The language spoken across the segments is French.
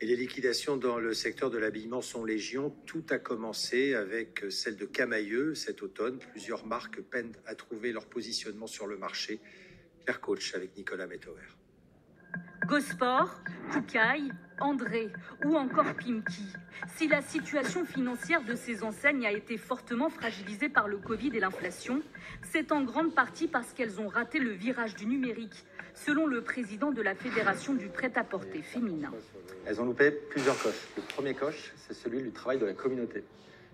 Et les liquidations dans le secteur de l'habillement sont légion. Tout a commencé avec celle de Camaïeu cet automne. Plusieurs marques peinent à trouver leur positionnement sur le marché. Pierre Coach avec Nicolas Metauer. Gosport, Koukaï, André ou encore Pimki. Si la situation financière de ces enseignes a été fortement fragilisée par le Covid et l'inflation, c'est en grande partie parce qu'elles ont raté le virage du numérique, selon le président de la Fédération du prêt-à-porter féminin. Elles ont loupé plusieurs coches. Le premier coche, c'est celui du travail de la communauté.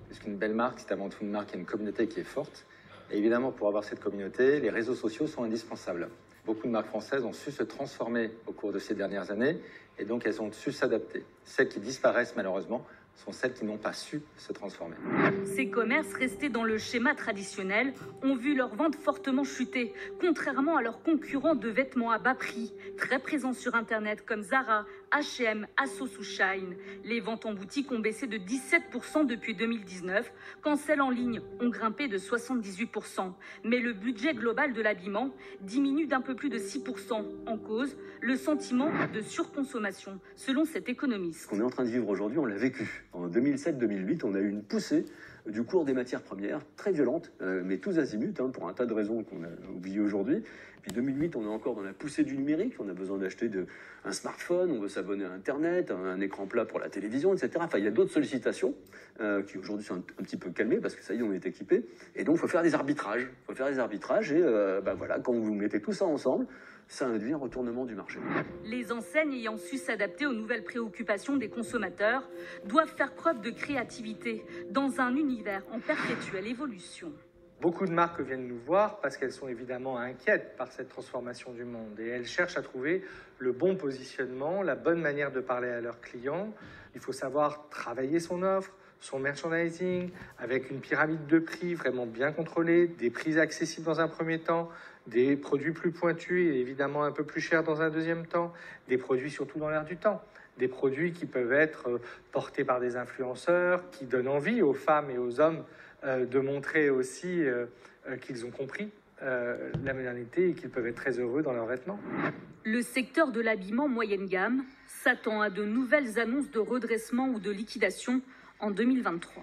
Puisqu'une belle marque, c'est avant tout une marque qui a une communauté qui est forte. Et évidemment, pour avoir cette communauté, les réseaux sociaux sont indispensables. Beaucoup de marques françaises ont su se transformer au cours de ces dernières années et donc elles ont su s'adapter. Celles qui disparaissent malheureusement sont celles qui n'ont pas su se transformer. Ces commerces restés dans le schéma traditionnel ont vu leurs ventes fortement chuter, contrairement à leurs concurrents de vêtements à bas prix, très présents sur Internet comme Zara, H&M, Asos ou Shein. Les ventes en boutique ont baissé de 17% depuis 2019, quand celles en ligne ont grimpé de 78%. Mais le budget global de l'habillement diminue d'un peu plus de 6%. En cause, le sentiment de surconsommation, selon cet économiste. Ce qu'on est en train de vivre aujourd'hui, on l'a vécu. En 2007-2008, on a eu une poussée du cours des matières premières très violente, mais tous azimuts, pour un tas de raisons qu'on a oubliées aujourd'hui. Puis 2008, on est encore dans la poussée du numérique. On a besoin d'acheter un smartphone, on veut s'abonner à Internet, un écran plat pour la télévision, etc. Enfin, il y a d'autres sollicitations qui aujourd'hui sont un petit peu calmées parce que ça y est, on est équipés. Et donc, il faut faire des arbitrages. Et voilà, quand vous mettez tout ça ensemble, ça induit un retournement du marché. Les enseignes ayant su s'adapter aux nouvelles préoccupations des consommateurs doivent faire preuve de créativité dans un univers en perpétuelle évolution. Beaucoup de marques viennent nous voir parce qu'elles sont évidemment inquiètes par cette transformation du monde et elles cherchent à trouver le bon positionnement, la bonne manière de parler à leurs clients. Il faut savoir travailler son offre, son merchandising, avec une pyramide de prix vraiment bien contrôlée, des prix accessibles dans un premier temps, des produits plus pointus et évidemment un peu plus chers dans un deuxième temps, des produits surtout dans l'air du temps, des produits qui peuvent être portés par des influenceurs, qui donnent envie aux femmes et aux hommes de montrer aussi qu'ils ont compris la modernité et qu'ils peuvent être très heureux dans leurs vêtements. Le secteur de l'habillement moyenne gamme s'attend à de nouvelles annonces de redressement ou de liquidation en 2023.